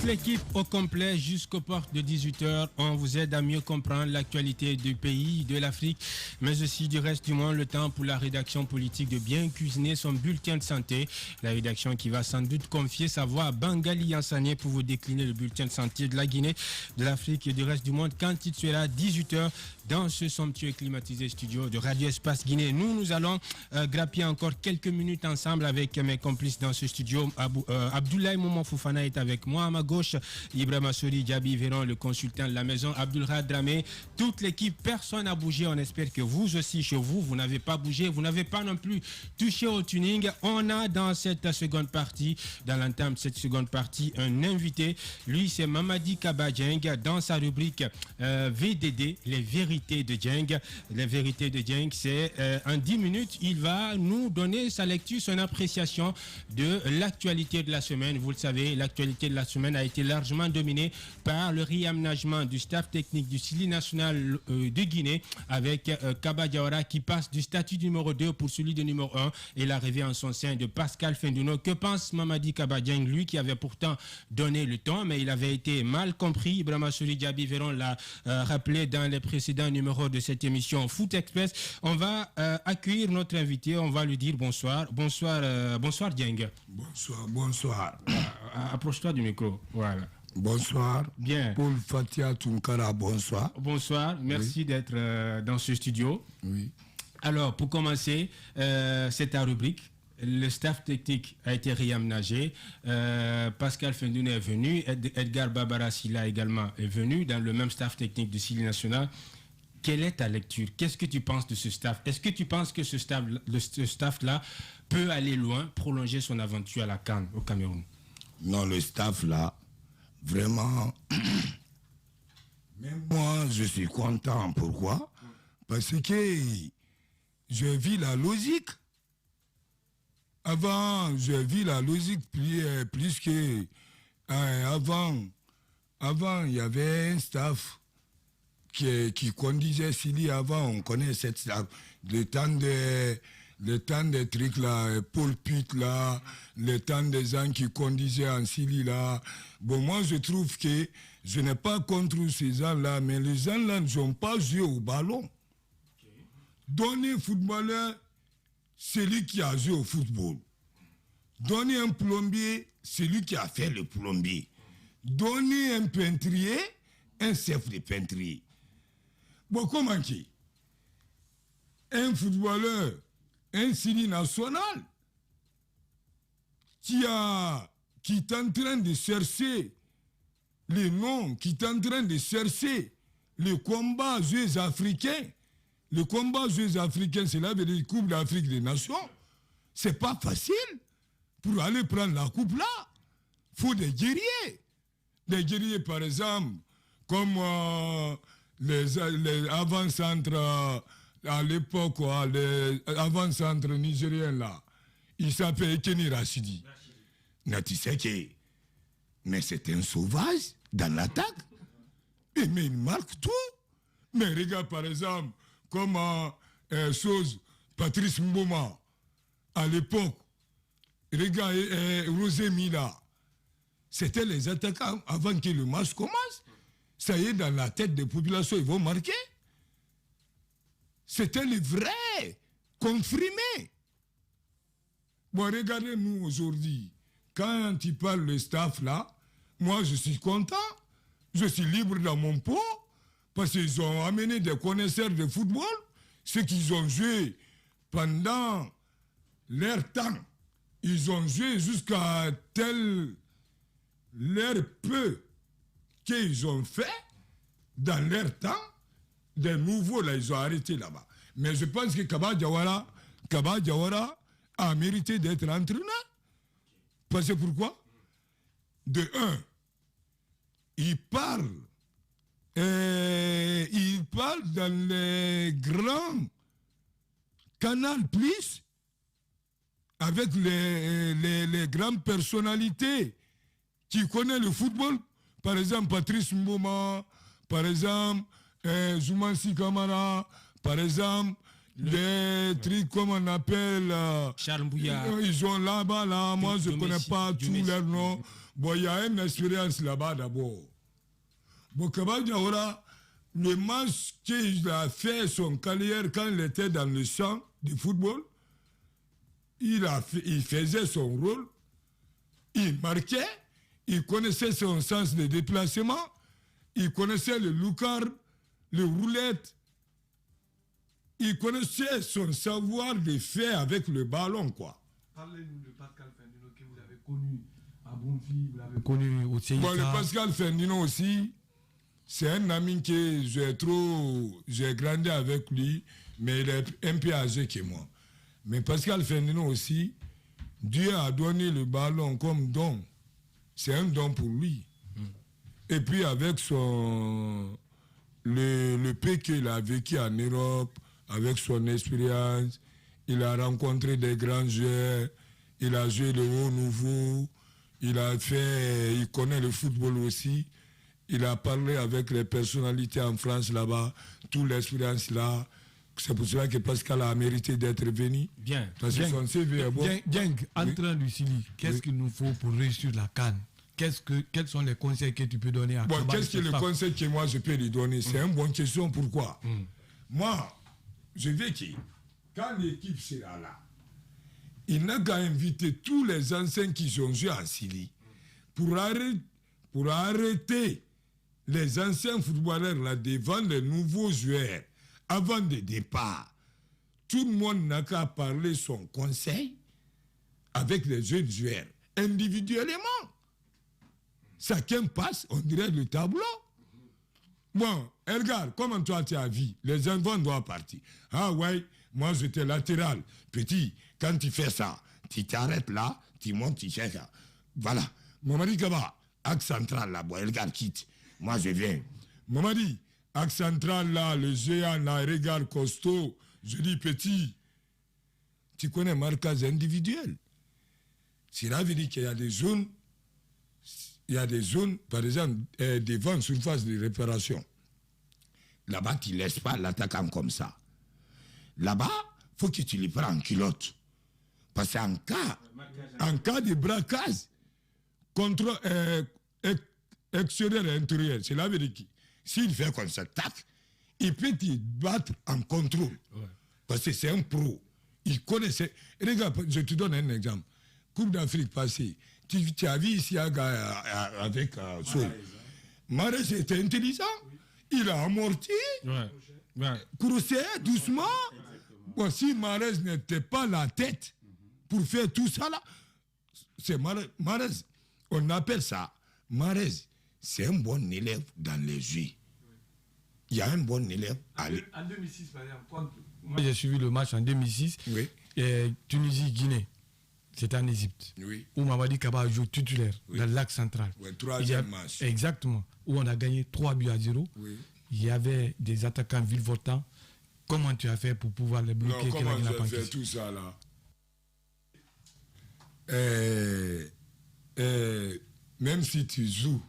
l'équipe au complet jusqu'aux portes de 18h. On vous aide à mieux comprendre l'actualité du pays, de l'Afrique, mais aussi du reste du monde. Le temps pour la rédaction politique de bien cuisiner son bulletin de santé. La rédaction qui va sans doute confier sa voix à Bangali Yansane pour vous décliner le bulletin de santé de la Guinée, de l'Afrique et du reste du monde quand il sera 18h dans ce somptueux et climatisé studio de Radio Espace Guinée. Nous allons grappiller encore quelques minutes ensemble avec mes complices dans ce studio. Abdoulaye Momo Foufana est avec moi à ma gauche. Ibrahima Sori Diaby Véron, le consultant de la maison. Abdulrahman Dramé, toute l'équipe, personne n'a bougé. On espère que vous aussi, chez vous, vous n'avez pas bougé. Vous n'avez pas non plus touché au tuning. On a dans cette seconde partie, dans l'entame de cette seconde partie, un invité. Lui, c'est Mamadi Kaba Dieng dans sa rubrique VDD, les vérités de Dieng. Les vérités de Dieng, c'est en 10 minutes, il va nous donner sa lecture, son appréciation de l'actualité de la semaine. Vous le savez, l'actualité de la semaine a été largement dominée par le réaménagement du staff technique du Sili national de Guinée avec Kaba Diawara qui passe du statut numéro 2 pour celui de numéro 1 et l'arrivée en son sein de Pascal Fendouno. Que pense Mamadi Kaba Dieng, lui qui avait pourtant donné le ton, mais il avait été mal compris. Ibrahima Sori Diaby Véron l'a rappelé dans les précédents numéros de cette émission Foot Express. On va accueillir notre invité, on va lui dire bonsoir. Bonsoir Dieng. Bonsoir. Approche-toi du micro, voilà. Bonsoir. Bien. Paul Fatia Tunkara, bonsoir. Bonsoir, merci d'être dans ce studio. Oui. Alors, pour commencer, c'est ta rubrique. Le staff technique a été réaménagé. Pascal Fendouno est venu. Edgar Babara Silla également est venu dans le même staff technique du Sili national. Quelle est ta lecture? Qu'est-ce que tu penses de ce staff? Est-ce que tu penses que ce staff-là peut aller loin, prolonger son aventure à la CAN au Cameroun? Non, le staff-là, vraiment, même moi, je suis content. Pourquoi? Parce que je vis la logique. Avant, je vis la logique plus que... avant, il y avait un staff qui conduisait Sili avant, on connaît cette staff. Le temps des trucs là, Paul Pitt là, le temps des gens qui conduisaient en Sili là. Bon, moi je trouve que je n'ai pas contre ces gens-là, mais les gens-là n'ont pas joué au ballon. Okay. Donner footballeur, c'est lui qui a joué au football. Donner un plombier, c'est lui qui a fait le plombier. Donner un peintrier, un chef de peintrier. Bon, comment qui? Un footballeur, un Sili national, qui est en train de chercher les noms, qui est en train de chercher le combat Jeux africains. Le combat Jeux africains, c'est la Coupe d'Afrique des Nations. C'est pas facile pour aller prendre la coupe là. Il faut des guerriers. Des guerriers, par exemple, comme les avant-centres à l'époque, les avant-centres nigériens là. Il s'appelle Kenny Rachidi. Natiseke. Mais c'est un sauvage dans l'attaque. Mais il marque tout. Mais regarde par exemple, comme Patrice Mboma, à l'époque, regarde Rosé Mila, c'était les attaquants avant que le match commence. Ça y est, dans la tête des populations, ils vont marquer. C'était les vrais, confirmés. Bon, regardez-nous aujourd'hui. Quand il parle le staff là, moi je suis content. Je suis libre dans mon pot. Parce qu'ils ont amené des connaisseurs de football. Ceux qui ont joué pendant leur temps. Ils ont joué jusqu'à leur peu qu'ils ont fait dans leur temps. Des nouveaux, là, ils ont arrêté là-bas. Mais je pense que Kaba Diawara a mérité d'être entraîneur. Parce que pourquoi? De un, il parle dans les grands Canal Plus avec les grandes personnalités qui connaissent le football. Par exemple, Patrice Mboma, par exemple, Zoumansi Kamara, par exemple, des trucs comme on appelle... Charles Mbouya. Ils sont là-bas, là. Moi, je ne connais pas tous leurs noms. Bon, il y a une expérience là-bas d'abord. Bon, Kaba Diawara, le match qu'il a fait son carrière quand il était dans le champ du football, il faisait son rôle, il marquait, il connaissait son sens de déplacement, il connaissait le lookard, le roulette, il connaissait son savoir de faire avec le ballon, quoi. Parlez-nous de Pascal Ferdinand que vous avez connu à Bonfi, vous l'avez connu au CIK. Bon, le Pascal Ferdinand aussi, c'est un ami que j'ai grandi avec lui, mais il est un peu âgé que moi. Mais Pascal Ferdinand aussi, Dieu a donné le ballon comme don. C'est un don pour lui. Et puis avec le peu qu'il a vécu en Europe, avec son expérience, il a rencontré des grands joueurs, il a joué le haut nouveau, il connaît le football aussi, il a parlé avec les personnalités en France là-bas, toute l'expérience là. C'est pour cela que Pascal a mérité d'être venu. Bien. Parce que son CV est bon. Entrant Lucili, qu'est-ce qu'il nous faut pour réussir la CAN? Quels sont les conseils que tu peux donner à Bon, qu'est-ce que le conseil que moi je peux lui donner? C'est une bonne question. Pourquoi? Moi, je veux que quand l'équipe sera là, il n'a qu'à inviter tous les anciens qui ont joué en Syrie pour arrêter les anciens footballeurs là devant les nouveaux joueurs avant le départ. Tout le monde n'a qu'à parler son conseil avec les jeunes joueurs individuellement. Chacun passe, on dirait le tableau. Bon, regarde, comment toi tu as vu, les enfants doivent partir. Ah ouais, moi j'étais latéral. Petit, quand tu fais ça, tu t'arrêtes là, tu montes, tu cherches. Voilà. Mamadi Kaba, axe central là, bon, regarde, quitte. Moi je viens. Mamadi, axe central là, le géant là, regarde costaud. Je dis petit. Tu connais marquage individuel. Cela veut dire qu'il y a des zones. Il y a des zones, par exemple, devant surface de réparation. Là-bas, tu ne laisses pas l'attaquant comme ça. Là-bas, il faut que tu le prends en culotte. Parce qu'en cas de braquage, contre extérieur et intérieur, cela veut dire que s'il fait comme ça, tac, il peut te battre en contrôle. Ouais. Parce que c'est un pro. Il connaissait. Regarde, je te donne un exemple. Coupe d'Afrique passée. Tu as vu ici avec Soul. Mahrez était intelligent. Oui. Il a amorti. Crousset, doucement. Bon, si Mahrez n'était pas la tête pour faire tout ça là, c'est Mahrez. On appelle ça Mahrez. C'est un bon élève dans les jeux. Il y a un bon élève. En 2006, par exemple, moi j'ai suivi le match en 2006. Oui. Tunisie-Guinée. C'était en Égypte. Oui. Où Mamadi Kaba joue titulaire dans le lac central. Oui, troisième match. Exactement. Où on a gagné 3-0. Oui. Il y avait des attaquants virevoltants. Comment tu as fait pour pouvoir les bloquer? Non, comment j'ai fait tout ça là? Même si tu joues,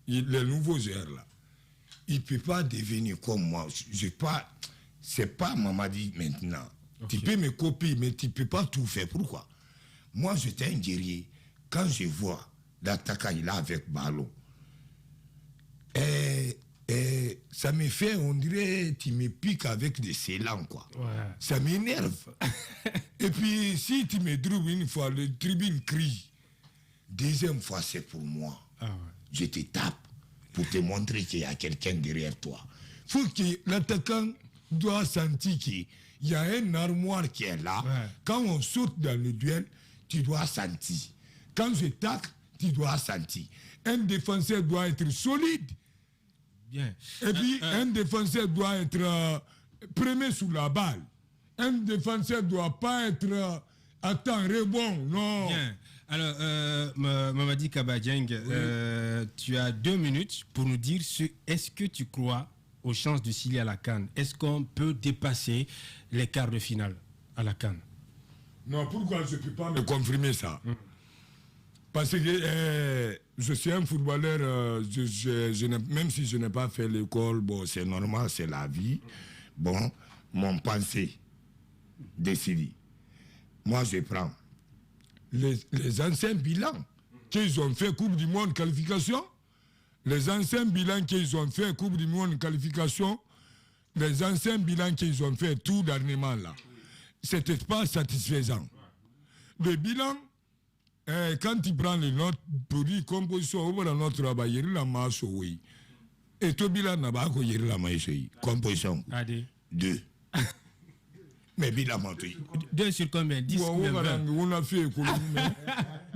les nouveaux joueurs là, il ne peut pas devenir comme moi. C'est pas Mamadi maintenant. Okay. Tu peux me copier, mais tu ne peux pas tout faire. Pourquoi? Moi, j'étais un guerrier. Quand je vois l'attaquant, il a avec ballon, ça me fait, on dirait, tu me piques avec des scellants, quoi. Ouais. Ça m'énerve. Et puis, si tu me dribbles une fois, le tribune crie. Deuxième fois, c'est pour moi. Ah ouais. Je te tape pour te montrer qu'il y a quelqu'un derrière toi. Il faut que l'attaquant doit sentir qu'il y a un armoire qui est là. Ouais. Quand on saute dans le duel, tu dois sentir. Quand je tacle, tu dois sentir. Un défenseur doit être solide. Bien. Et puis, un défenseur doit être premier sous la balle. Un défenseur ne doit pas être à temps rebond. Non. Bien. Alors, Mamadi Kaba Dieng, oui. Tu as 2 minutes pour nous dire est-ce que tu crois aux chances du Syrie à la CAN? Est-ce qu'on peut dépasser les quarts de finale à la CAN? Non, pourquoi je ne peux pas me confirmer ça? Parce que je suis un footballeur, même si je n'ai pas fait l'école, bon, c'est normal, c'est la vie. Bon, mon pensée décide. Moi, je prends les anciens bilans qu'ils ont fait Coupe du Monde qualification, les anciens bilans qu'ils ont fait Coupe du Monde qualification, les anciens bilans qu'ils ont fait tout dernièrement là, c'était pas satisfaisant. Le bilan, quand tu prends les notes pour dire composition, on va notre travail, il y a la masse, oui. Et tout bilan n'a pas eu la masse, composition. 2. Mais bilan monté. 2 sur combien? 10 ou 20? On a fait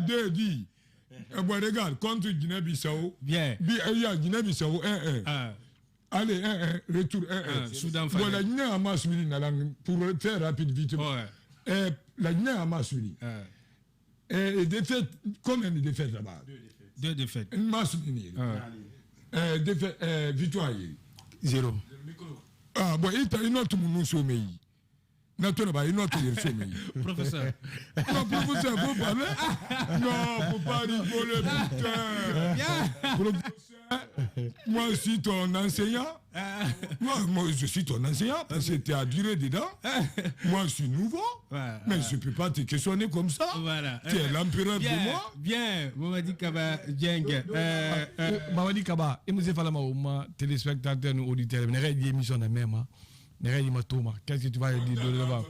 2 dit. Regarde, contre Guinée-Bissau. Bien. Il y a Guinée-Bissau 1-1. Allez, 1-1, retour 1-1. Soudan. La Guinée a masse pour faire rapide vite. La Guinée a masse. Et défaite, combien de défaites là-bas? 2 défaites. Une masse. Victoire. 0. Ah, bon, il y a une autre monde sommeil. Professeur. Non, professeur, vous parlez? Non, faut pas rigoler, putain. Professeur, moi, je suis ton enseignant. Moi, je suis ton enseignant parce que tu as duré dedans. Moi, je suis nouveau. Mais je ne peux pas te questionner comme ça. Voilà. Tu es l'empereur de moi. Bien, Mamadi Kaba Dieng. Mamadi Kaba, il me dit que téléspectateurs, nous auditeurs, nous avons une émission de même. Qu'est-ce que tu vas dire de là-bas?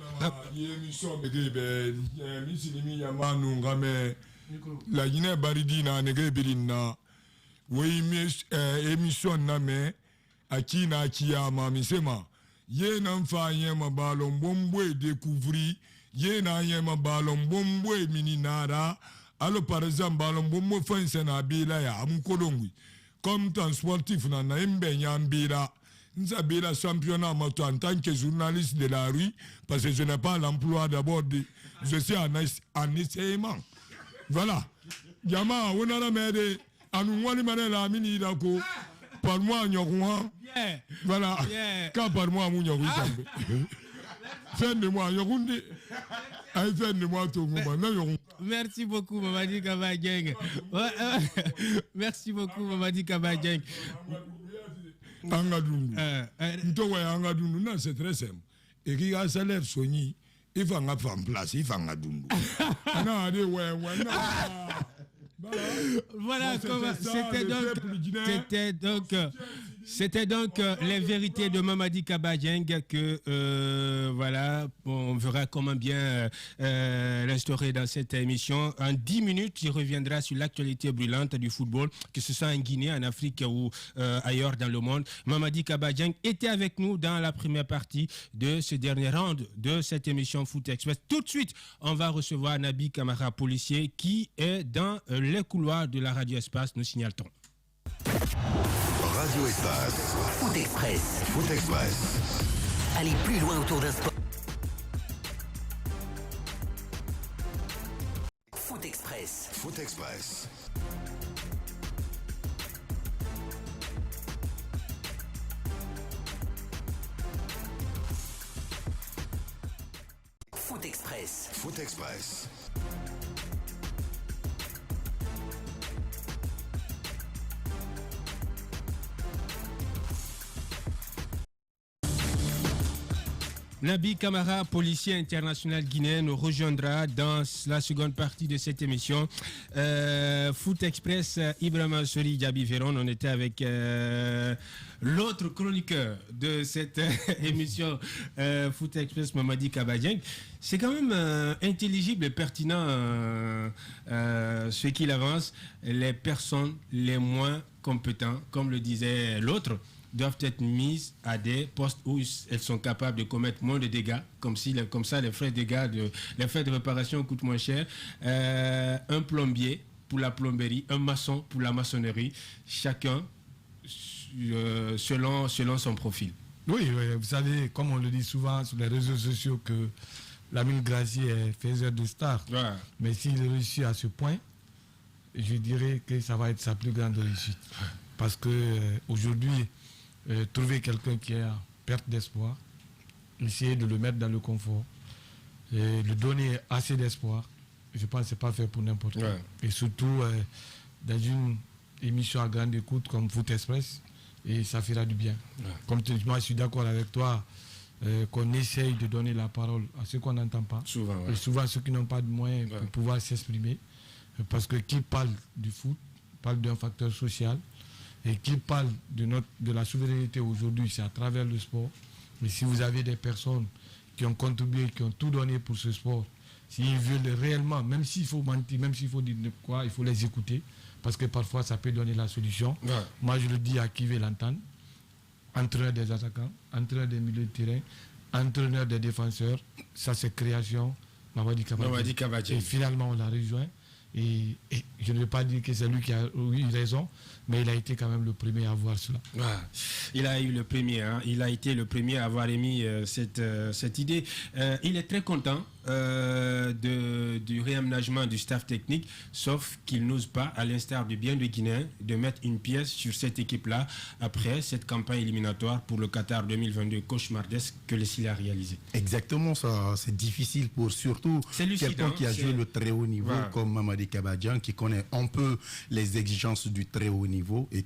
La Guinée Baridina, Negrebirina, oui, émission Name, Akina Kiyama, Misema, Yen Faye ma ballon bombe découvri, Yen ma ballon bombe mininara, alors par exemple, ballon bombe fin Senabila ya Amkolongui, comme ton sportif Nana Mbenyambira. Nous avons la championnat en tant que journaliste de la rue, parce que je n'ai pas l'emploi d'abord, je suis en essayement. Voilà. Yama, on a la merde, à nous, on a la mini d'ako, par moi, on voilà. Quand par moi, on a fin de moi, Merci beaucoup, Mamadi Kaba Dieng. Merci beaucoup, Mamadi Kaba Dieng. Angadundu. Angadundu, c'est très simple. Et qui a salaire soigné, il va en place, il va en Angadundu. Voilà, c'était donc les vérités de Mamadi Kaba Dieng que voilà, on verra comment bien l'instaurer dans cette émission. En 10 minutes, il reviendra sur l'actualité brûlante du football, que ce soit en Guinée, en Afrique ou ailleurs dans le monde. Mamadi Kaba Dieng était avec nous dans la première partie de ce dernier round de cette émission Foot Express. Tout de suite, on va recevoir Nabi Kamara, policier, qui est dans les couloirs de la Radio Espace, nous signale-t-on. Radio Espace. Foot Express. Foot Express. Allez plus loin autour d'un sport. Foot Express. Foot Express. Foot Express. Foot Express. Nabi Kamara, policier international guinéen, nous rejoindra dans la seconde partie de cette émission. Foot Express, Ibrahima Sori Diaby Véron, on était avec l'autre chroniqueur de cette émission Foot Express, Mamadi Kaba Dieng. C'est quand même intelligible et pertinent ce qu'il avance. Les personnes les moins compétentes, comme le disait l'autre, doivent être mises à des postes où elles sont capables de commettre moins de dégâts, comme ça les frais de réparation coûtent moins cher. Un plombier pour la plomberie, un maçon pour la maçonnerie, chacun selon son profil. Oui, vous savez, comme on le dit souvent sur les réseaux sociaux, que Lamine Gracier est faiseur de stars. Ouais. Mais s'il réussit à ce point, je dirais que ça va être sa plus grande réussite. Parce qu'aujourd'hui, trouver quelqu'un qui est en perte d'espoir, essayer de le mettre dans le confort, et lui donner assez d'espoir, je pense que ce n'est pas fait pour n'importe qui. Ouais. Et surtout dans une émission à grande écoute comme Foot Express, et ça fera du bien. Ouais. Comme moi, je suis d'accord avec toi qu'on essaye de donner la parole à ceux qu'on n'entend pas. Souvent, ouais. Et souvent ceux qui n'ont pas de moyens pour pouvoir s'exprimer. Parce que qui parle du foot parle d'un facteur social. Et qui parle de la souveraineté aujourd'hui, c'est à travers le sport. Mais si vous avez des personnes qui ont contribué, qui ont tout donné pour ce sport, s'ils veulent réellement, même s'il faut mentir, même s'il faut dire quoi, il faut les écouter. Parce que parfois, ça peut donner la solution. Ouais. Moi, je le dis à qui veut l'entendre. Entraîneur des attaquants, entraîneur des milieux de terrain, entraîneur des défenseurs. Ça, c'est création. Mamadi Kabadji. Et finalement, on l'a rejoint. Et je ne vais pas dire que c'est lui qui a eu raison, mais il a été quand même le premier à voir cela. Ouais. Il a eu le premier, hein. Il a été le premier à avoir émis cette idée. Il est très content du réaménagement du staff technique, sauf qu'il n'ose pas, à l'instar du bien de Guinée, de mettre une pièce sur cette équipe-là après cette campagne éliminatoire pour le Qatar 2022 cauchemardesque que le Sili a réalisé. Exactement, ça, c'est difficile pour surtout quelqu'un qui a joué le très haut niveau comme Mamadi Kabadjian, qui connaît un peu les exigences du très haut niveau et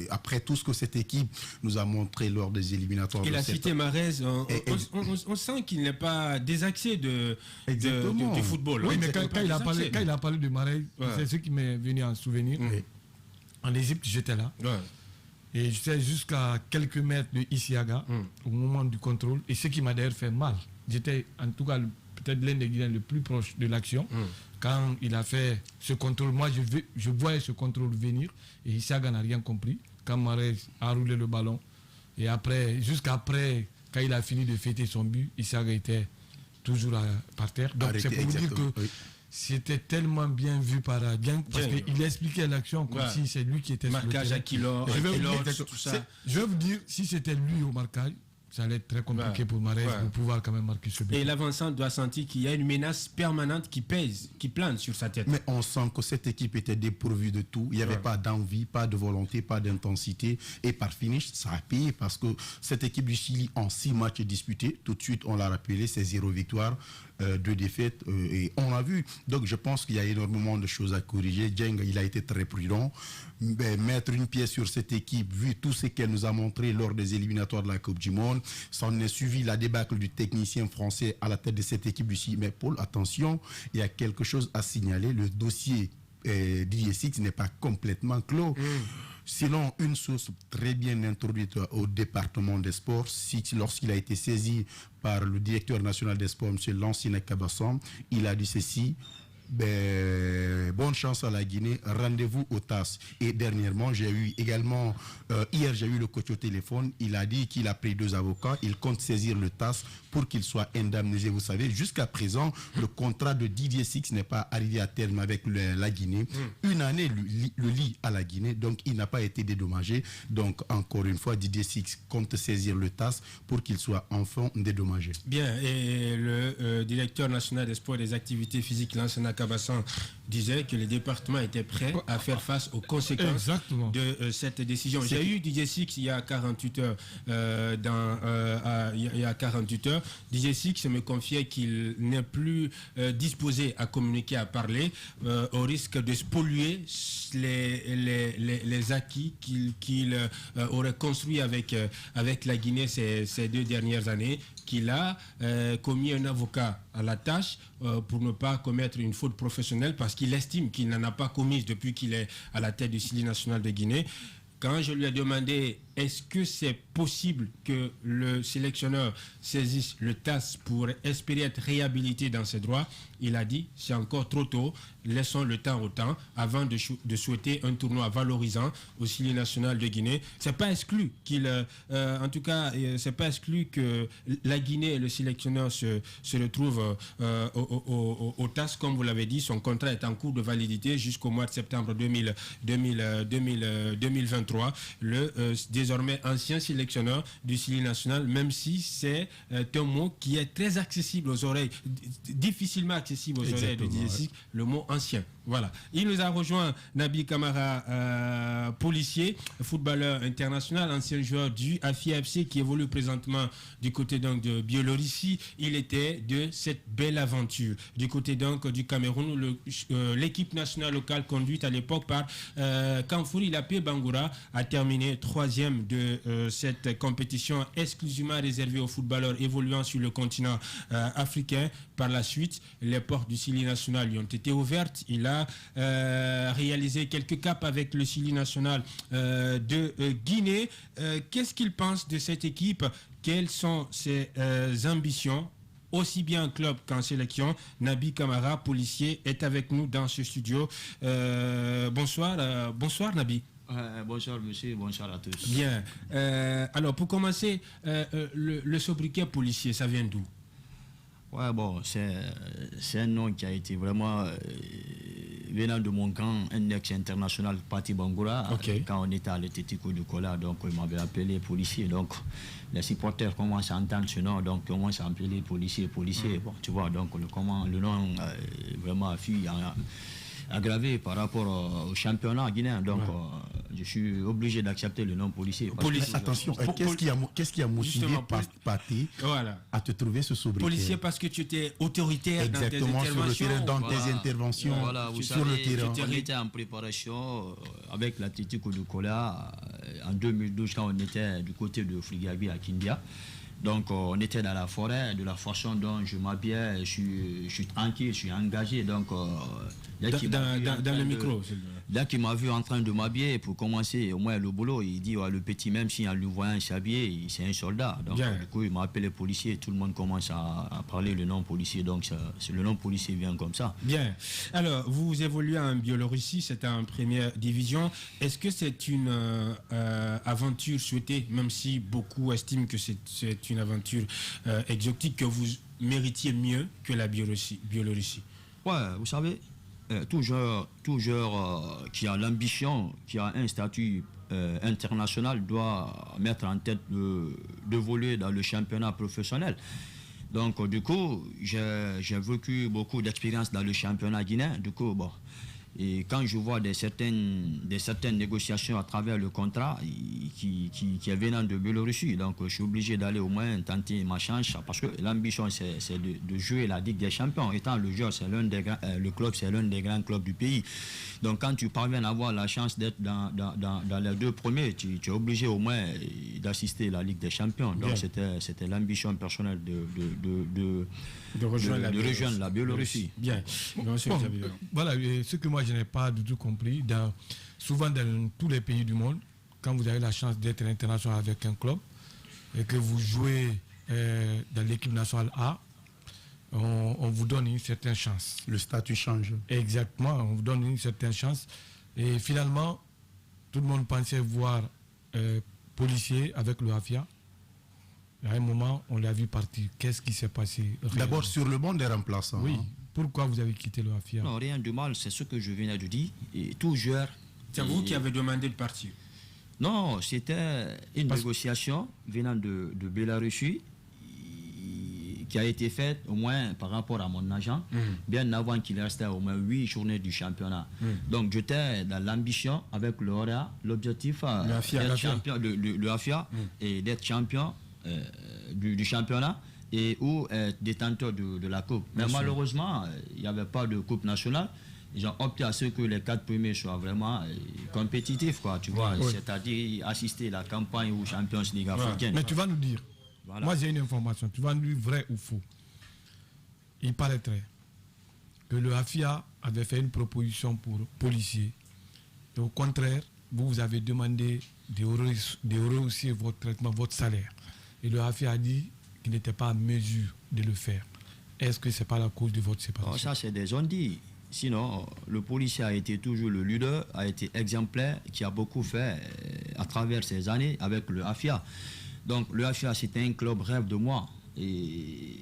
après tout ce que cette équipe nous a montré lors des éliminatoires. Il a cité Mahrez, on sent qu'il n'est pas désaxé du football. Oui, mais quand il a parlé de Mahrez, c'est ce qui m'est venu en souvenir. En Égypte, j'étais là. Et j'étais jusqu'à quelques mètres de Isiaga au moment du contrôle. Et ce qui m'a d'ailleurs fait mal, j'étais en tout cas peut-être l'un des Guinéens le plus proche de l'action. Quand il a fait ce contrôle, moi je voyais ce contrôle venir et Isiaga n'a rien compris. Quand Mahrez a roulé le ballon et après, jusqu'après, quand il a fini de fêter son but, Isiaga était toujours par terre. Donc c'est pour vous dire que c'était tellement bien vu par Dieng parce qu'il expliquait l'action comme si c'est lui qui était marquage à Kilo, tout ça. Je vais vous dire, si c'était lui au marquage, ça allait être très compliqué pour Mahrez de pouvoir quand même marquer ce but. Et l'avancement doit sentir qu'il y a une menace permanente qui pèse, qui plane sur sa tête. Mais on sent que cette équipe était dépourvue de tout. Il n'y avait pas d'envie, pas de volonté, pas d'intensité. Et par finish, ça a payé parce que cette équipe du Chili, en 6 matchs disputés, tout de suite, on l'a rappelé, c'est 0 victoire. 2 défaites et on l'a vu. Donc je pense qu'il y a énormément de choses à corriger. Dieng, il a été très prudent. Mettre une pièce sur cette équipe, vu tout ce qu'elle nous a montré lors des éliminatoires de la Coupe du Monde, s'en est suivi la débâcle du technicien français à la tête de cette équipe du Chili. Mais Paul, attention, il y a quelque chose à signaler. Le dossier Didier Six n'est pas complètement clos. Selon une source très bien introduite au département des sports, lorsqu'il a été saisi par le directeur national des sports, M. Lansina Kabasson, il a dit ceci: bonne chance à la Guinée, rendez-vous au TAS. Et dernièrement, hier j'ai eu le coach au téléphone, il a dit qu'il a pris 2 avocats, il compte saisir le TAS pour qu'il soit indemnisé. Vous savez, jusqu'à présent, le contrat de Didier Six n'est pas arrivé à terme avec la Guinée. Une année le lie à la Guinée, donc il n'a pas été dédommagé. Donc encore une fois, Didier Six compte saisir le TAS pour qu'il soit enfin dédommagé. Bien, et le directeur national des sports et des activités physiques, Lansana Kabasson, disait que le département était prêt à faire face aux conséquences de cette décision. J'ai eu Didier Six il y a 48 heures. Il y a 48 heures, Didier Six me confiait qu'il n'est plus disposé à communiquer, à parler, au risque de spolier les acquis qu'il aurait construits avec la Guinée ces 2 dernières années, qu'il a commis un avocat à la tâche pour ne pas commettre une faute professionnelle parce qu'il estime qu'il n'en a pas commise depuis qu'il est à la tête du Sili national de Guinée. Quand je lui ai demandé est-ce que c'est possible que le sélectionneur saisisse le TAS pour espérer être réhabilité dans ses droits, il a dit c'est encore trop tôt, laissons le temps au temps avant de souhaiter un tournoi valorisant au Sili national de Guinée. C'est pas exclu en tout cas, c'est pas exclu que la Guinée et le sélectionneur se retrouvent au TAS, comme vous l'avez dit. Son contrat est en cours de validité jusqu'au mois de septembre 2023. Le désormais ancien sélectionneur du Sili national, même si c'est un mot qui est très accessible aux oreilles, difficilement accessible aux oreilles de Didier Six, le mot ancien. Voilà. Il nous a rejoint Nabi Kamara, policier, footballeur international, ancien joueur du Afia FC qui évolue présentement du côté donc de Biélorussie. Il était de cette belle aventure du côté donc du Cameroun, l'équipe nationale locale conduite à l'époque par Kamfouri Lapé Bangoura a terminé 3e thème de cette compétition exclusivement réservée aux footballeurs évoluant sur le continent africain. Par la suite, les portes du Sili national lui ont été ouvertes. Il a réalisé quelques caps avec le Sili national de Guinée. Qu'est-ce qu'il pense de cette équipe? Quelles sont ses ambitions, aussi bien en club qu'en sélection? Nabi Kamara, policier, est avec nous dans ce studio. Bonsoir Nabi. Bonsoir monsieur, bonsoir à tous. Bien. Alors pour commencer, le sobriquet policier, ça vient d'où? Ouais, bon, c'est un nom qui a été vraiment venant de mon camp, un ex-international Pati Bangoura, Okay. quand on était à l'Atletico de Kola, donc il m'avait appelé policier. Donc les supporters commencent à entendre ce nom, donc ils commencent à appeler policier. Bon, tu vois, donc le nom vraiment fut aggravé par rapport au championnat guinéen. Donc je suis obligé d'accepter le nom policier. Attention, qu'est-ce qui a motivé Pathé à te trouver ce sobriquet? Policier parce que tu étais autoritaire. Exactement, dans tes interventions Voilà, vous sur le terrain. On était en préparation avec l'Atletico de Kola en 2012 quand on était du côté de Frigabi à Kindia. Donc on était dans la forêt, de la façon dont je m'habillais, je suis tranquille, je suis engagé. Donc dès qu'il m'a vu en train de m'habiller pour commencer au moins le boulot, il dit le petit, même si en lui voyant s'habiller, c'est un soldat. Donc du coup il m'a appelé policier, tout le monde commence à parler le nom policier, donc le nom policier vient comme ça. Bien. Alors vous évoluez en Biélorussie, c'est en première division. Est-ce que c'est une aventure souhaitée, même si beaucoup estiment que c'est une aventure exotique, que vous méritiez mieux que la Biélorussie? Ouais, vous savez, tout joueur qui a l'ambition, qui a un statut international doit mettre en tête de voler dans le championnat professionnel. Donc du coup, j'ai vécu beaucoup d'expérience dans le championnat guinéen. Du coup, bon, et quand je vois des certaines négociations à travers le contrat qui est venant de Biélorussie, donc je suis obligé d'aller au moins tenter ma chance, parce que l'ambition c'est de jouer la Ligue des Champions. Étant le joueur, le club, c'est l'un des grands clubs du pays. Donc quand tu parviens à avoir la chance d'être dans les deux premiers, tu es obligé au moins d'assister à la Ligue des Champions. Donc c'était l'ambition personnelle de rejoindre la Biélorussie. Bien. Voilà, ce que moi je n'ai pas du tout compris, souvent dans tous les pays du monde, quand vous avez la chance d'être international avec un club et que vous jouez dans l'équipe nationale A, on vous donne une certaine chance. Le statut change. Exactement, on vous donne une certaine chance. Et finalement, tout le monde pensait voir policier avec le Afia. À un moment, on l'a vu partir. Qu'est-ce qui s'est passé? D'abord sur le banc des remplaçants. Oui. Pourquoi vous avez quitté le Afia? Non, rien de mal, c'est ce que je venais de dire. Et tout joueur. C'est vous qui avez demandé de partir? Non, c'était une négociation venant de Biélorussie qui a été faite au moins par rapport à mon agent, bien avant qu'il restait au moins 8 journées du championnat. Donc j'étais dans l'ambition avec l'objectif d'être champion, le AFIA, et d'être champion du championnat et ou détenteur de la coupe. Mais malheureusement, il n'y avait pas de coupe nationale. Ils ont opté à ce que les 4 premiers soient vraiment compétitifs, quoi, tu vois, c'est-à-dire assister à la campagne ou Champions League africaine. Mais tu vas nous dire, moi j'ai une information, tu vas nous dire vrai ou faux. Il paraîtrait que le AFIA avait fait une proposition pour policiers. Et au contraire, vous avez demandé de rehausser votre traitement, votre salaire. Et le AFIA a dit qu'il n'était pas à mesure de le faire. Est-ce que ce n'est pas la cause de votre séparation? Ça, c'est des on-dit. Sinon, le policier a été toujours le leader, a été exemplaire, qui a beaucoup fait à travers ces années avec le AFIA. Donc le AFIA, c'était un club rêve de moi et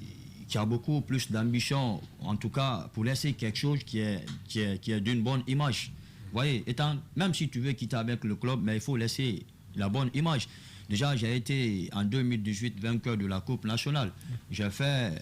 qui a beaucoup plus d'ambition, en tout cas pour laisser quelque chose qui est d'une bonne image. Vous voyez, même si tu veux quitter avec le club, mais il faut laisser la bonne image. Déjà, j'ai été en 2018 vainqueur de la Coupe nationale. J'ai fait,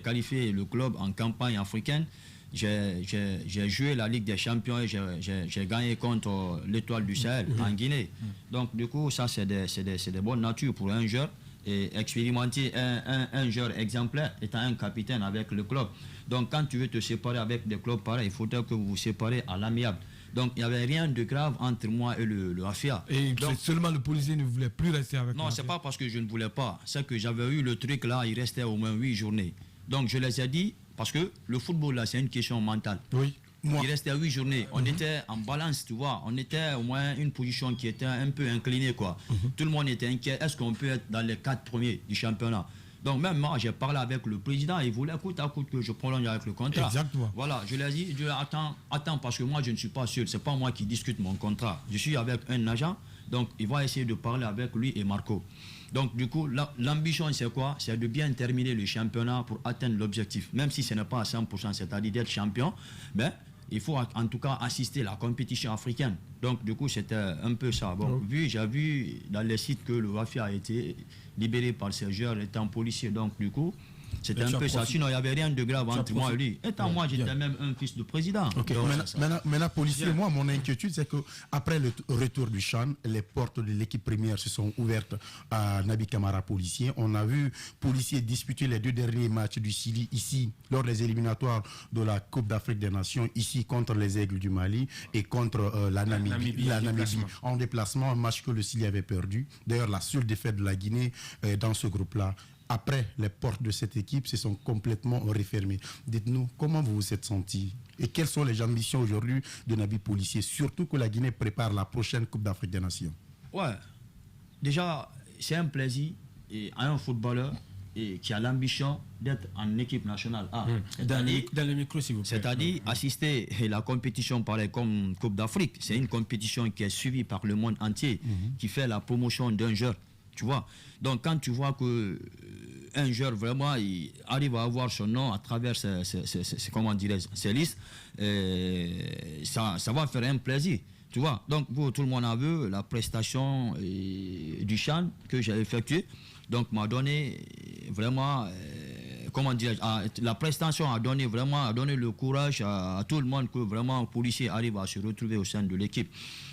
qualifier le club en campagne africaine. J'ai joué la Ligue des Champions et j'ai gagné contre l'Étoile du Sahel en Guinée. Donc, du coup, ça, c'est des bonnes natures pour un joueur. Et expérimenter un joueur exemplaire étant un capitaine avec le club. Donc, quand tu veux te séparer avec des clubs pareils, il faudrait que vous vous séparez à l'amiable. Donc il n'y avait rien de grave entre moi et le Afia. Et donc, seulement le policier ne voulait plus rester avec non, c'est pas parce que je ne voulais pas. C'est que j'avais eu le truc là, il restait au moins 8 journées. Donc je les ai dit, parce que le football là, c'est une question mentale. Oui. Il restait 8 journées. On était en balance, tu vois. On était au moins une position qui était un peu inclinée, quoi. Tout le monde était inquiet. Est-ce qu'on peut être dans les 4 premiers du championnat? Donc même moi, j'ai parlé avec le président. Il voulait coûte à coûte que je prolonge avec le contrat. Exactement. Voilà, je lui ai dit, attends, parce que moi, je ne suis pas sûr. C'est pas moi qui discute mon contrat. Je suis avec un agent. Donc il va essayer de parler avec lui et Marco. Donc du coup, l'ambition c'est quoi? C'est de bien terminer le championnat pour atteindre l'objectif. Même si ce n'est pas à 100%, c'est-à-dire d'être champion, ben, il faut en tout cas assister à la compétition africaine. Donc du coup, c'était un peu ça. Bon, j'ai vu dans les sites que le Wafia a été libéré par ses joueurs étant policier. Donc du coup, c'était un peu ça. Sinon, il n'y avait rien de grave entre moi et lui. Étant moi, j'étais même un fils de président. Okay. Maintenant, policier, moi, mon inquiétude, c'est qu'après le retour du Chan, les portes de l'équipe première se sont ouvertes à Nabi Kamara, policier. On a vu policier disputer les 2 derniers matchs du Chili ici, lors des éliminatoires de la Coupe d'Afrique des Nations, ici contre les Aigles du Mali et contre la Namibie en déplacement, un match que le Chili avait perdu. D'ailleurs, la seule défaite de la Guinée dans ce groupe-là. Après, les portes de cette équipe se sont complètement refermées. Dites-nous, comment vous vous êtes senti et quelles sont les ambitions aujourd'hui de Nabi Policier, surtout que la Guinée prépare la prochaine Coupe d'Afrique des Nations? Ouais, déjà, c'est un plaisir à un footballeur qui a l'ambition d'être en équipe nationale A. Dans le micro, s'il vous plaît. C'est-à-dire assister à la compétition pareille comme Coupe d'Afrique. C'est une compétition qui est suivie par le monde entier, qui fait la promotion d'un joueur. Tu vois, donc quand tu vois que un joueur vraiment il arrive à avoir son nom à travers comment dirais-je, ces listes, ça va faire un plaisir. Tu vois, donc pour tout le monde a vu la prestation du Chan que j'ai effectuée, donc m'a donné vraiment, comment dirais-je, la prestation a donné le courage à tout le monde que vraiment un policier arrive à se retrouver au sein de l'équipe.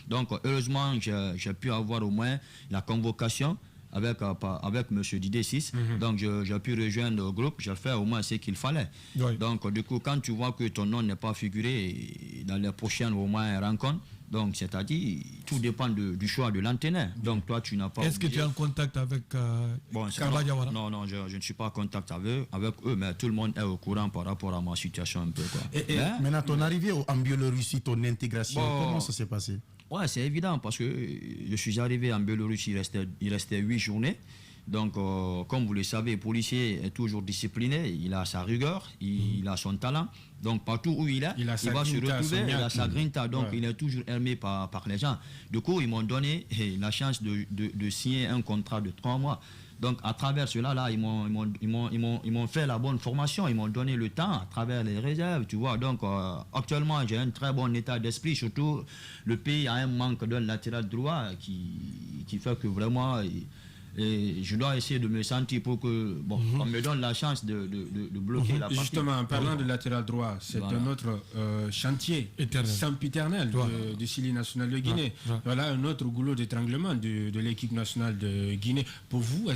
Donc heureusement j'ai pu avoir au moins la convocation avec M. Didier 6. Donc j'ai pu rejoindre le groupe, j'ai fait au moins ce qu'il fallait. Oui. Donc du coup, quand tu vois que ton nom n'est pas figuré dans les prochaines au moins rencontres, donc c'est-à-dire tout dépend du choix de l'entraîneur. Donc toi tu n'as pas. Est-ce que tu es en contact avec Karba Diawara? Non, je ne suis pas en contact avec eux, mais tout le monde est au courant par rapport à ma situation un peu, quoi. Maintenant, ton arrivée en Biélorussie, ton intégration, comment ça s'est passé? Ouais, c'est évident parce que je suis arrivé en Biélorussie, il restait 8 journées. Donc, comme vous le savez, le policier est toujours discipliné, il a sa rigueur, il a son talent. Donc, partout où il va se retrouver, il a sa grinta. Donc, il est toujours aimé par les gens. Du coup, ils m'ont donné la chance de signer un contrat de 3 mois. Donc, à travers cela, là, ils m'ont fait la bonne formation, ils m'ont donné le temps à travers les réserves, tu vois. Donc, actuellement, j'ai un très bon état d'esprit, surtout le pays a un manque d'un latéral droit qui fait que vraiment, je dois essayer de me sentir pour que, on me donne la chance de bloquer la partie. Justement, en parlant de latéral droit, c'est un autre chantier sempiternel du Chili national de Guinée. Voilà un autre goulot d'étranglement de l'équipe nationale de Guinée. Pour vous,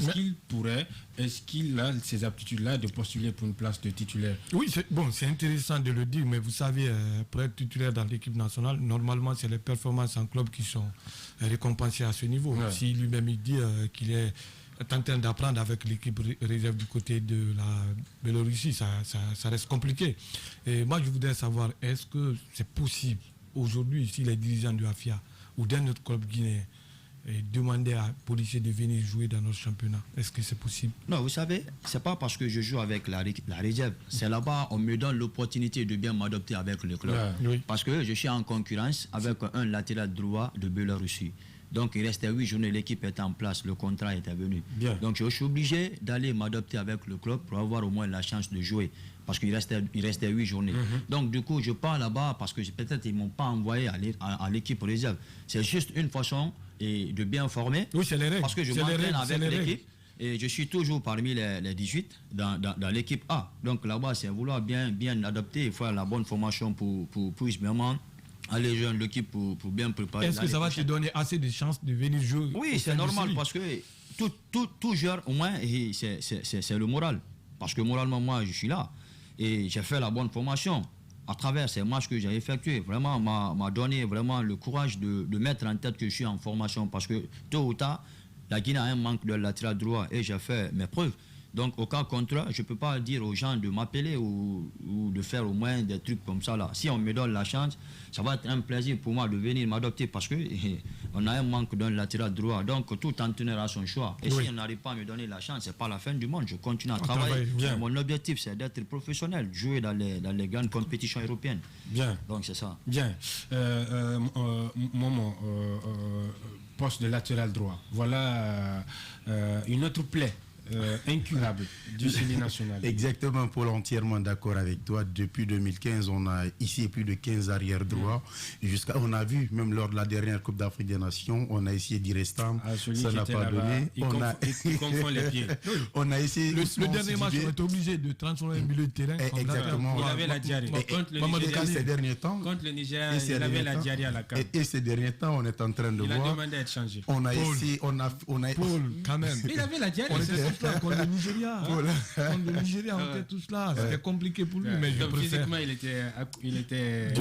est-ce qu'il a ces aptitudes-là de postuler pour une place de titulaire? Oui, c'est intéressant de le dire, mais vous savez, pour être titulaire dans l'équipe nationale, normalement, c'est les performances en club qui sont récompensées à ce niveau. Ouais. Si lui-même il dit qu'il est en train d'apprendre avec l'équipe réserve du côté de la Biélorussie, ça reste compliqué. Et moi, je voudrais savoir, est-ce que c'est possible aujourd'hui, si les dirigeants du AFIA ou d'un autre club guinéen demander à policiers de venir jouer dans notre championnat? Est-ce que c'est possible? Non, vous savez, c'est pas parce que je joue avec la réserve. C'est là-bas, on me donne l'opportunité de bien m'adopter avec le club. Oui. Parce que je suis en concurrence avec un latéral droit de Biélorussie. Donc il restait 8 journées, l'équipe était en place, le contrat était venu. Bien. Donc je suis obligé d'aller m'adopter avec le club pour avoir au moins la chance de jouer. Parce qu'il restait 8 journées. Donc du coup, je pars là-bas parce que peut-être ils ne m'ont pas envoyé à l'équipe réserve. C'est juste une façon de bien former. Oui, c'est les règles. Parce que je m'entraîne avec l'équipe et je suis toujours parmi les 18 dans l'équipe A. Donc là-bas, c'est vouloir bien adapter et faire la bonne formation pour vraiment aller jouer l'équipe pour bien préparer. Est-ce que ça va te donner assez de chances de venir jouer? Oui, c'est normal parce que tout joueur, au moins, c'est le moral. Parce que moralement, moi, je suis là et j'ai fait la bonne formation. à travers ces matchs que j'ai effectués, vraiment m'a donné vraiment le courage de mettre en tête que je suis en formation. Parce que tôt ou tard, la Guinée a un manque de latéral droit et j'ai fait mes preuves. Donc, au cas contraire, je ne peux pas dire aux gens de m'appeler ou de faire au moins des trucs comme ça. Là. Si on me donne la chance, ça va être un plaisir pour moi de venir m'adopter parce qu'on a un manque d'un latéral droit. Donc, tout entraîneur a son choix. Et si on n'arrive pas à me donner la chance, ce n'est pas la fin du monde. Je continue à travailler. Mon objectif, c'est d'être professionnel, jouer dans les grandes compétitions européennes. Bien. Donc, c'est ça. Bien. Poste de latéral droit. Voilà une autre plaie. Incurable du Chili national. Exactement, Paul, entièrement d'accord avec toi. Depuis 2015, on a ici plus de 15 arrières droits. On a vu, même lors de la dernière Coupe d'Afrique des Nations, on a essayé d'y rester. Ça n'a pas donné. Il confond les pieds. On a essayé. Le dernier match, on était obligé de transformer un milieu de terrain. Exactement. Il avait la diarrhée. Ces derniers temps, contre le Niger, il avait la diarrhée à la CAN. Et ces derniers temps, on est en train de voir. Il a demandé à être changé. On a essayé. Paul, quand même. Il avait la diarrhée. Contre le Nigeria. Contre le Nigeria, on était tous là. C'était compliqué pour lui, mais je préfère. Physiquement, il était...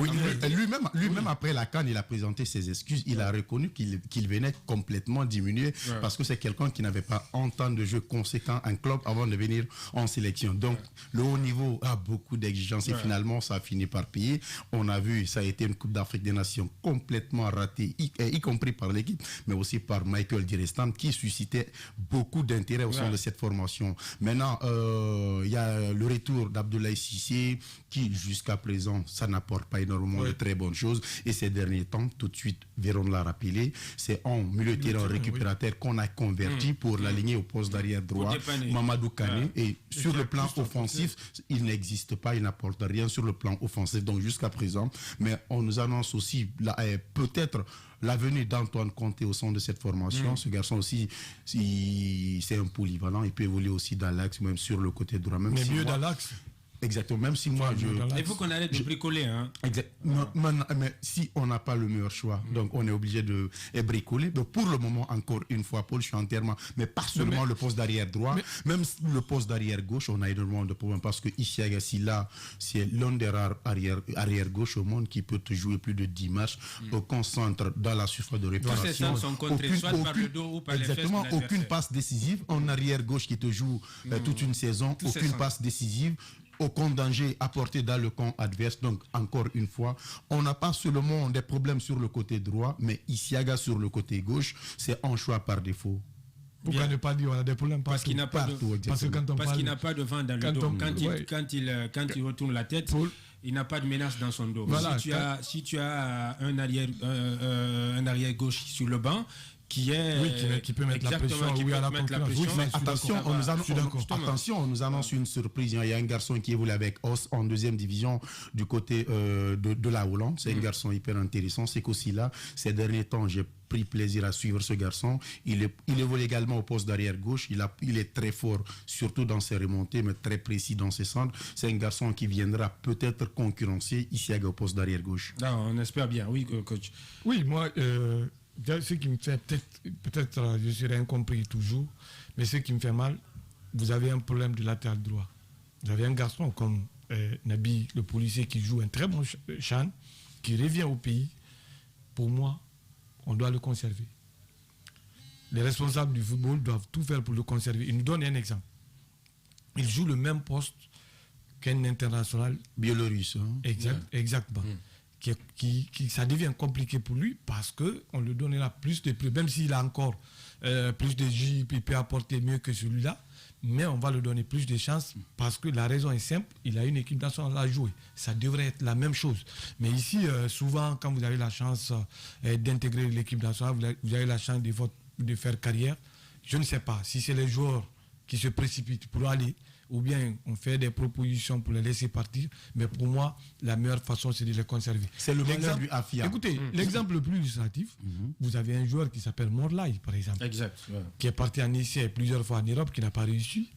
Lui-même, après la CAN, il a présenté ses excuses. Il a reconnu qu'il venait complètement diminuer parce que c'est quelqu'un qui n'avait pas un temps de jeu conséquent en club avant de venir en sélection. Donc, le haut niveau a beaucoup d'exigences et finalement, ça a fini par payer. On a vu, ça a été une Coupe d'Afrique des Nations complètement ratée, y compris par l'équipe, mais aussi par Michael Direstam, qui suscitait beaucoup d'intérêt au sein de cette formation. Maintenant, il y a le retour d'Abdoulaye Cissé qui, jusqu'à présent, ça n'apporte pas énormément de très bonnes choses. Et ces derniers temps, tout de suite, Véron l'a rappelé, c'est en milieu de terrain récupérateur qu'on a converti pour l'aligner au poste d'arrière droit, Mamadou Kane. Et sur le plan offensif, il n'existe pas, il n'apporte rien sur le plan offensif. Donc jusqu'à présent, mais on nous annonce aussi peut-être la venue d'Antoine Conté au sein de cette formation. Ce garçon aussi, c'est un polyvalent. Il peut évoluer aussi dans l'axe, même sur le côté droit. Même mais si mieux dans l'axe. Exactement, même si moi il faut qu'on arrête de bricoler. Hein. Mais si on n'a pas le meilleur choix, donc on est obligé de bricoler. Donc pour le moment, encore une fois, Paul, je suis entièrement, mais pas seulement le poste d'arrière droit, même le poste d'arrière gauche, on a énormément de problèmes parce que Isiaga Silla, c'est l'un des rares arrière gauche au monde qui peut te jouer plus de 10 matchs au concentre dans la surface de réparation. Tous ces centres sont contrés, soit par le dos ou par les fesses. Exactement, aucune passe décisive. En arrière gauche qui te joue toute une saison, aucune passe décisive. Aucun danger apporté dans le camp adverse. Donc, encore une fois, on n'a pas seulement des problèmes sur le côté droit, mais Isiaga sur le côté gauche, c'est un choix par défaut. Pourquoi ne pas dire on a des problèmes parce qu'il n'a pas qu'il n'a pas de vent dans le dos. Quand il retourne la tête, il n'a pas de menace dans son dos. Voilà, si tu as un arrière gauche sur le banc, qui peut mettre la pression, à la concurrence. Mais attention, on nous annonce une surprise. Il y a un garçon qui évolue avec Os en deuxième division du côté de la Hollande. C'est un garçon hyper intéressant. C'est qu'aussi là, ces derniers temps, j'ai pris plaisir à suivre ce garçon. Il évolue également au poste d'arrière gauche. Il est très fort, surtout dans ses remontées, mais très précis dans ses centres. C'est un garçon qui viendra peut-être concurrencer Isiaga au poste d'arrière gauche. On espère bien, oui, coach. Oui, moi... ce qui me fait peut-être je serai incompris toujours, mais ce qui me fait mal, vous avez un problème de latéral droit. Vous avez un garçon comme Nabi, le policier, qui joue un très bon chan, qui revient au pays. Pour moi, on doit le conserver. Les responsables du football doivent tout faire pour le conserver. Il nous donne un exemple. Il joue le même poste qu'un international biélorusse. Exactement. Ça devient compliqué pour lui parce qu'on lui donnera plus de prix, même s'il a encore plus de jus, il peut apporter mieux que celui-là, mais on va lui donner plus de chances parce que la raison est simple, il a une équipe nationale à jouer. Ça devrait être la même chose. Mais ici, souvent, quand vous avez la chance d'intégrer l'équipe nationale, vous avez la chance de faire carrière, je ne sais pas si c'est les joueurs qui se précipitent pour aller, ou bien on fait des propositions pour les laisser partir, mais pour moi, la meilleure façon, c'est de les conserver. C'est le malheur du Afia. Écoutez, l'exemple le plus illustratif, vous avez un joueur qui s'appelle Morlaï, par exemple, qui est parti en essai plusieurs fois en Europe, qui n'a pas réussi,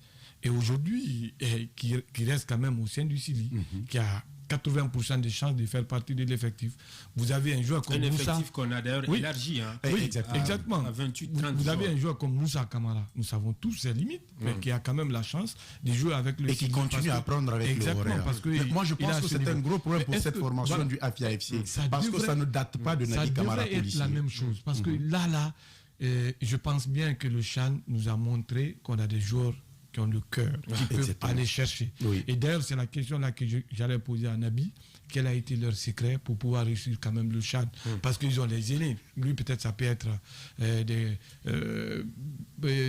et aujourd'hui, qui reste quand même au sein du Chili, qui a 80% de chances de faire partie de l'effectif. Vous avez un joueur comme Moussa. Un effectif qu'on a d'ailleurs élargi. Hein. Oui, exactement. À 28, vous avez un joueur comme Moussa Kamara. Nous savons tous ses limites, mais qui a quand même la chance de jouer avec le et qui continue à apprendre avec exactement, le Horaire. parce que moi, je pense que c'est un gros problème pour cette formation voilà, du Afia FC. Parce que ça ne date pas de Nadi Kamara. Ça devrait être la même chose. Parce que là, je pense bien que le CHAN nous a montré qu'on a des joueurs qui ont le cœur, qui peuvent aller chercher. Oui. Et d'ailleurs, c'est la question là que j'allais poser à Nabi. Quel a été leur secret pour pouvoir réussir quand même le CHAN? Parce qu'ils ont les aînés. Lui, peut-être, ça peut être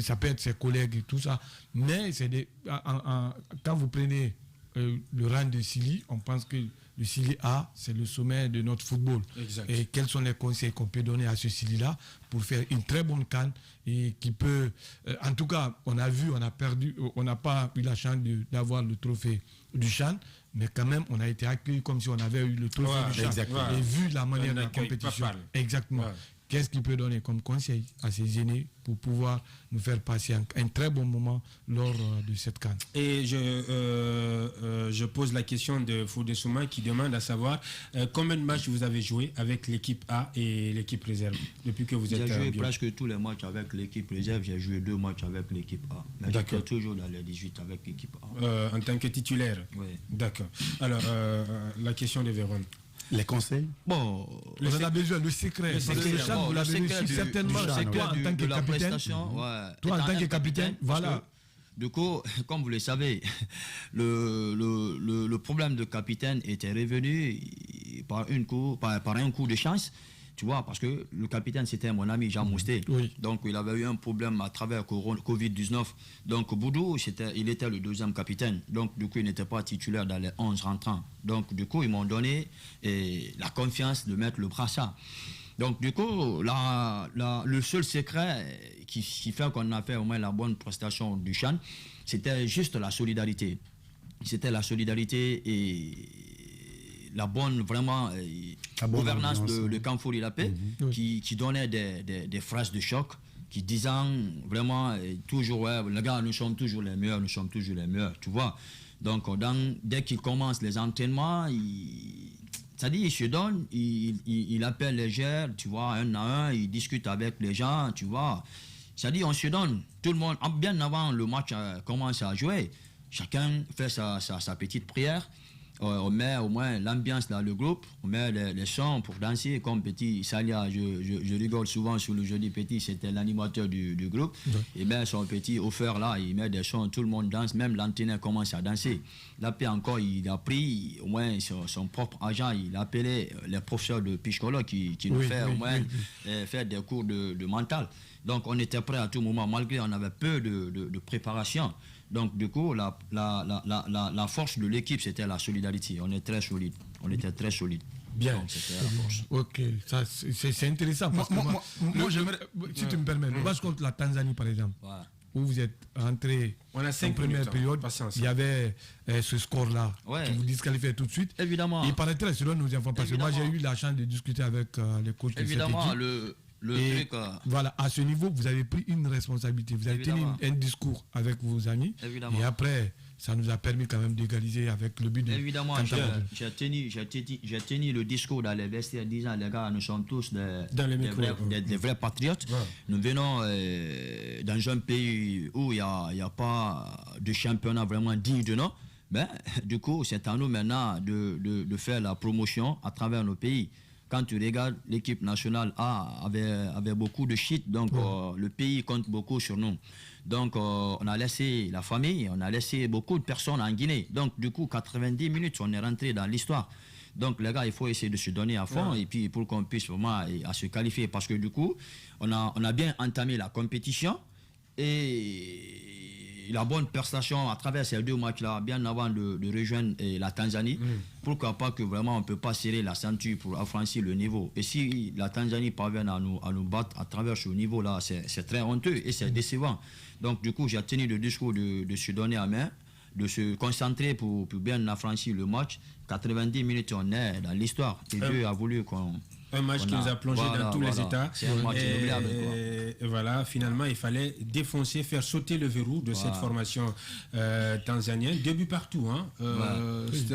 ça peut être ses collègues et tout ça. Mais c'est quand vous prenez le rang de Sili, on pense que le Sili A, c'est le sommet de notre football. Exact. Et quels sont les conseils qu'on peut donner à ce Sili-là pour faire une très bonne CAN et qui peut... en tout cas, on a vu, on a perdu, on n'a pas eu la chance d'avoir le trophée du CHAN, mais quand même, on a été accueillis comme si on avait eu le trophée du CHAN. Exactement. Et vu la manière de la compétition. Exactement. Ouais. Qu'est-ce qu'il peut donner comme conseil à ses aînés pour pouvoir nous faire passer un très bon moment lors de cette CAN? Et je pose la question de Fodé Souma qui demande à savoir combien de matchs vous avez joué avec l'équipe A et l'équipe réserve depuis que vous êtes... J'ai joué presque tous les matchs avec l'équipe réserve. J'ai joué 2 matchs avec l'équipe A. Mais j'étais toujours dans les 18 avec l'équipe A. En tant que titulaire? Oui. D'accord. Alors, la question de Véron. Les conseils? Bon, on en a besoin, le secret. Parce que le CHAN, vous l'avez réussi certainement. Toi, en tant que capitaine, toi, en tant que capitaine, voilà. Du coup, comme vous le savez, le problème de capitaine était revenu par un coup de chance. Tu vois, parce que le capitaine, c'était mon ami Jean Moustet. Oui. Donc, il avait eu un problème à travers Covid-19. Donc, Boudou, il était le 2e capitaine. Donc, du coup, il n'était pas titulaire dans les 11 rentrants. Donc, du coup, ils m'ont donné la confiance de mettre le brassard. Donc, du coup, le seul secret qui fait qu'on a fait au moins la bonne prestation du CHAN, c'était juste la solidarité. C'était la solidarité et la bonne, vraiment, gouvernance de Kamfouri La Paix, qui donnait des phrases de choc, qui disaient vraiment toujours, les gars, nous sommes toujours les meilleurs, tu vois. Donc, dès qu'il commence les entraînements, c'est-à-dire, il se donne, il appelle les joueurs, tu vois, un à un, il discute avec les gens, tu vois. C'est-à-dire, on se donne, tout le monde, bien avant le match commence à jouer, chacun fait sa petite prière. On met au moins l'ambiance dans le groupe, on met les sons pour danser, comme Petit Salia, je rigole souvent sur le jeudi. Petit, c'était l'animateur du groupe. Il met son petit offert là, il met des sons, tout le monde danse, même l'entraîneur commence à danser. Là, puis encore, il a pris au moins son propre agent, il a appelé les professeurs de Pichkolo qui nous fait au moins faire des cours de mental. Donc on était prêt à tout moment, malgré on avait peu de préparation. Donc du coup, la force de l'équipe, c'était la solidarité. On est très solide. On était très solide. Bien. Donc, c'était la force. Ok, ça c'est intéressant. Parce moi j'aimerais, si tu me permets, le match contre la Tanzanie par exemple, où vous êtes rentré en première période, il y avait ce score-là qui vous disqualifiait tout de suite. Évidemment. Il paraîtrait selon nos enfants, parce que moi j'ai eu la chance de discuter avec les coachs de cette équipe. Voilà, à ce niveau, vous avez pris une responsabilité. Vous avez tenu un discours avec vos amis. Évidemment. Et après, ça nous a permis quand même d'égaliser avec le but de... Évidemment, j'ai tenu le discours dans les vestiaires disant, les gars, nous sommes tous des vrais patriotes. Ouais. Nous venons dans un pays où il n'y a pas de championnat vraiment digne de nous. Ben, du coup, c'est à nous maintenant de faire la promotion à travers nos pays. Quand tu regardes, l'équipe nationale A avait beaucoup de shit, donc le pays compte beaucoup sur nous. Donc on a laissé la famille, on a laissé beaucoup de personnes en Guinée. Donc du coup, 90 minutes, on est rentré dans l'histoire. Donc les gars, il faut essayer de se donner à fond et puis pour qu'on puisse vraiment à se qualifier. Parce que du coup, on a bien entamé la compétition et la bonne prestation à travers ces 2 matchs-là, bien avant de rejoindre la Tanzanie. Pourquoi pas que vraiment on ne peut pas serrer la ceinture pour affranchir le niveau. Et si la Tanzanie parvient à nous battre à travers ce niveau-là, c'est très honteux et c'est décevant. Donc du coup, j'ai tenu le discours de se donner à main, de se concentrer pour bien affranchir le match. 90 minutes, on est dans l'histoire. Et Dieu a voulu qu'on Un match qui nous a plongé dans tous les états. C'est un match inoubliable, quoi. Et voilà, finalement, il fallait défoncer, faire sauter le verrou de cette formation tanzanienne. 2 buts partout. Hein.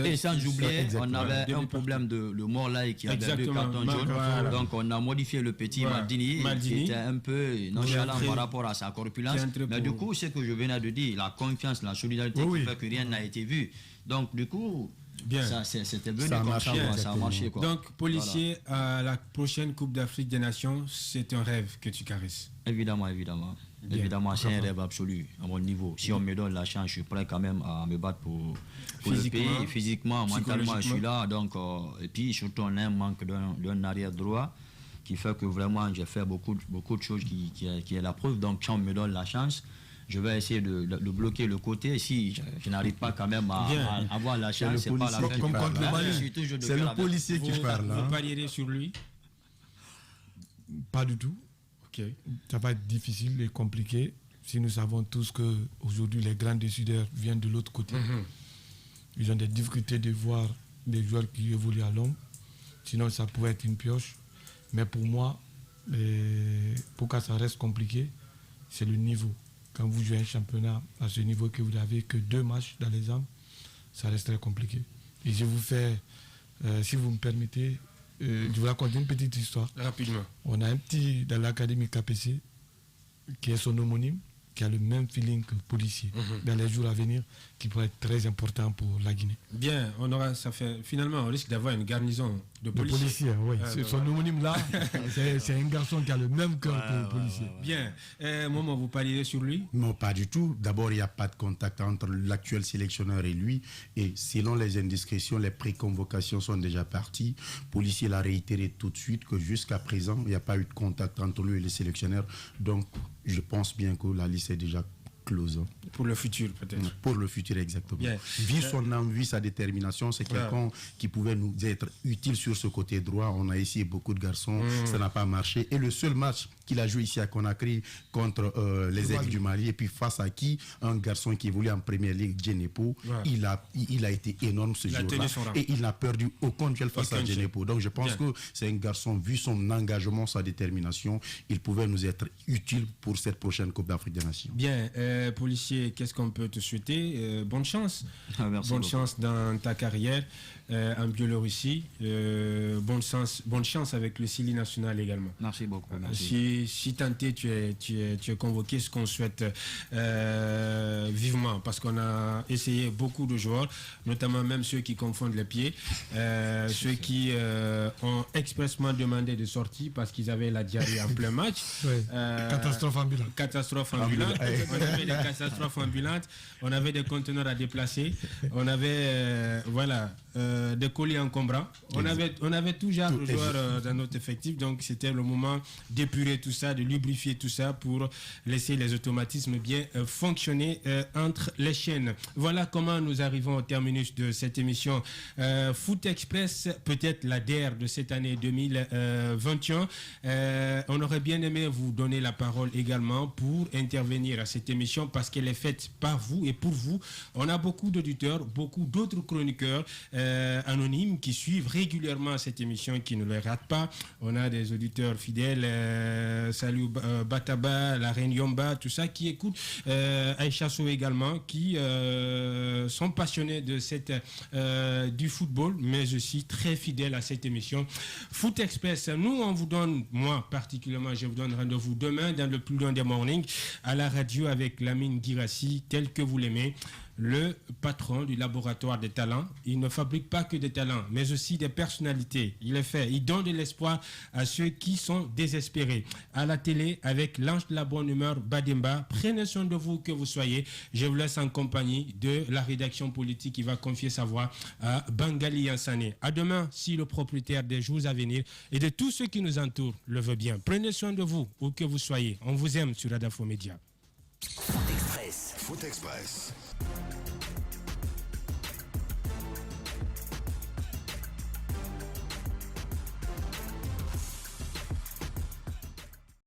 Et sans oublier, on avait un problème de Morlaï qui avait 2 cartons jaunes. Voilà. Donc on a modifié le petit Maldini, qui était un peu nonchalant par rapport à sa corpulence. Mais du coup, ce que je venais de dire, la confiance, la solidarité qui fait que rien n'a été vu. Donc du coup, c'était venu comme ça, ça a marché. Quoi. Donc, policier, à la prochaine Coupe d'Afrique des Nations, c'est un rêve que tu caresses. Évidemment. Évidemment, c'est un rêve absolu à mon niveau. Si on me donne la chance, je suis prêt quand même à me battre pour le pays. Physiquement, mentalement, je suis là. Donc, et puis surtout, on a un manque d'un arrière droit qui fait que vraiment, j'ai fait beaucoup de choses qui est la preuve. Donc, si on me donne la chance, je vais essayer de bloquer le côté. Si je n'arrive pas quand même à avoir la chance, c'est pas la peine. Comme contre le Mali. C'est le policier qui parle. Vous parierez sur lui? Pas du tout. Ok. Ça va être difficile et compliqué. Si nous savons tous qu'aujourd'hui, les grands décideurs viennent de l'autre côté. Ils ont des difficultés de voir des joueurs qui évoluent à l'ombre. Sinon, ça pourrait être une pioche. Mais pour moi, pour que ça reste compliqué, c'est le niveau. Quand vous jouez un championnat à ce niveau que vous n'avez que 2 matchs dans les armes, ça reste très compliqué. Et je vous fais, si vous me permettez, je vous raconte une petite histoire. Rapidement. On a un petit dans l'académie KPC qui est son homonyme, qui a le même feeling que le policier dans les jours à venir, qui pourrait être très important pour la Guinée. Bien, finalement, on risque d'avoir une garnison de policiers. Oui. Son homonyme là, c'est un garçon qui a le même cœur que le policier. Bien. Moment, vous parlez sur lui? Non, pas du tout. D'abord, il n'y a pas de contact entre l'actuel sélectionneur et lui. Et selon les indiscrétions, les préconvocations sont déjà parties. Policier l'a réitéré tout de suite que jusqu'à présent, il n'y a pas eu de contact entre lui et le sélectionneur. Donc, je pense bien que la liste est déjà close. Pour le futur, peut-être. Pour le futur, exactement. Bien. Vu son envie, sa détermination, c'est quelqu'un qui pouvait nous être utile sur ce côté droit. On a essayé beaucoup de garçons, ça n'a pas marché. Et le seul match qu'il a joué ici à Conakry contre les Aigles du Mali, et puis face à qui un garçon qui évolue en première ligue, Djenepo, il a été énorme ce jour-là. Et il n'a perdu aucun duel face à Djenepo. Donc je pense que c'est un garçon, vu son engagement, sa détermination, il pouvait nous être utile pour cette prochaine Coupe d'Afrique des Nations. Bien, policier, qu'est-ce qu'on peut te souhaiter? Bonne chance. Bonne chance dans ta carrière en Biélorussie. Bonne chance avec le Sili national également. Merci beaucoup. Si tenté, tu es convoqué, ce qu'on souhaite vivement, parce qu'on a essayé beaucoup de joueurs, notamment même ceux qui confondent les pieds, ceux qui ont expressement demandé de sortir parce qu'ils avaient la diarrhée en plein match. Catastrophe ambulante. On avait des catastrophes ambulantes, on avait des conteneurs à déplacer, on avait des colis encombrants, on avait tout genre de joueurs dans notre effectif, donc c'était le moment d'épurer tout ça, de lubrifier tout ça pour laisser les automatismes bien fonctionner entre les chaînes. Voilà comment nous arrivons au terminus de cette émission Foot Express, peut-être la dernière de cette année 2021. On aurait bien aimé vous donner la parole également pour intervenir à cette émission parce qu'elle est faite par vous et pour vous. On a beaucoup d'auditeurs, beaucoup d'autres chroniqueurs anonymes qui suivent régulièrement cette émission, qui ne les ratent pas. On a des auditeurs fidèles, Salut Bataba, la Reine Yomba, tout ça, qui écoutent Aïcha Sow également, qui sont passionnés de du football, mais aussi très fidèles à cette émission Foot Express. Nous, on vous donne, moi particulièrement, je vous donne rendez-vous demain dans le plus loin des mornings à la radio avec Lamine Guirassi, tel que vous l'aimez, le patron du laboratoire des talents. Il ne fabrique pas que des talents, mais aussi des personnalités. Il donne de l'espoir à ceux qui sont désespérés. À la télé, avec l'ange de la bonne humeur, Bademba. Prenez soin de vous, que vous soyez. Je vous laisse en compagnie de la rédaction politique qui va confier sa voix à Bangali Yansane. À demain, si le propriétaire des jours à venir et de tous ceux qui nous entourent le veut bien. Prenez soin de vous, où que vous soyez. On vous aime sur Adafo Média. Foot Express. Foot Express.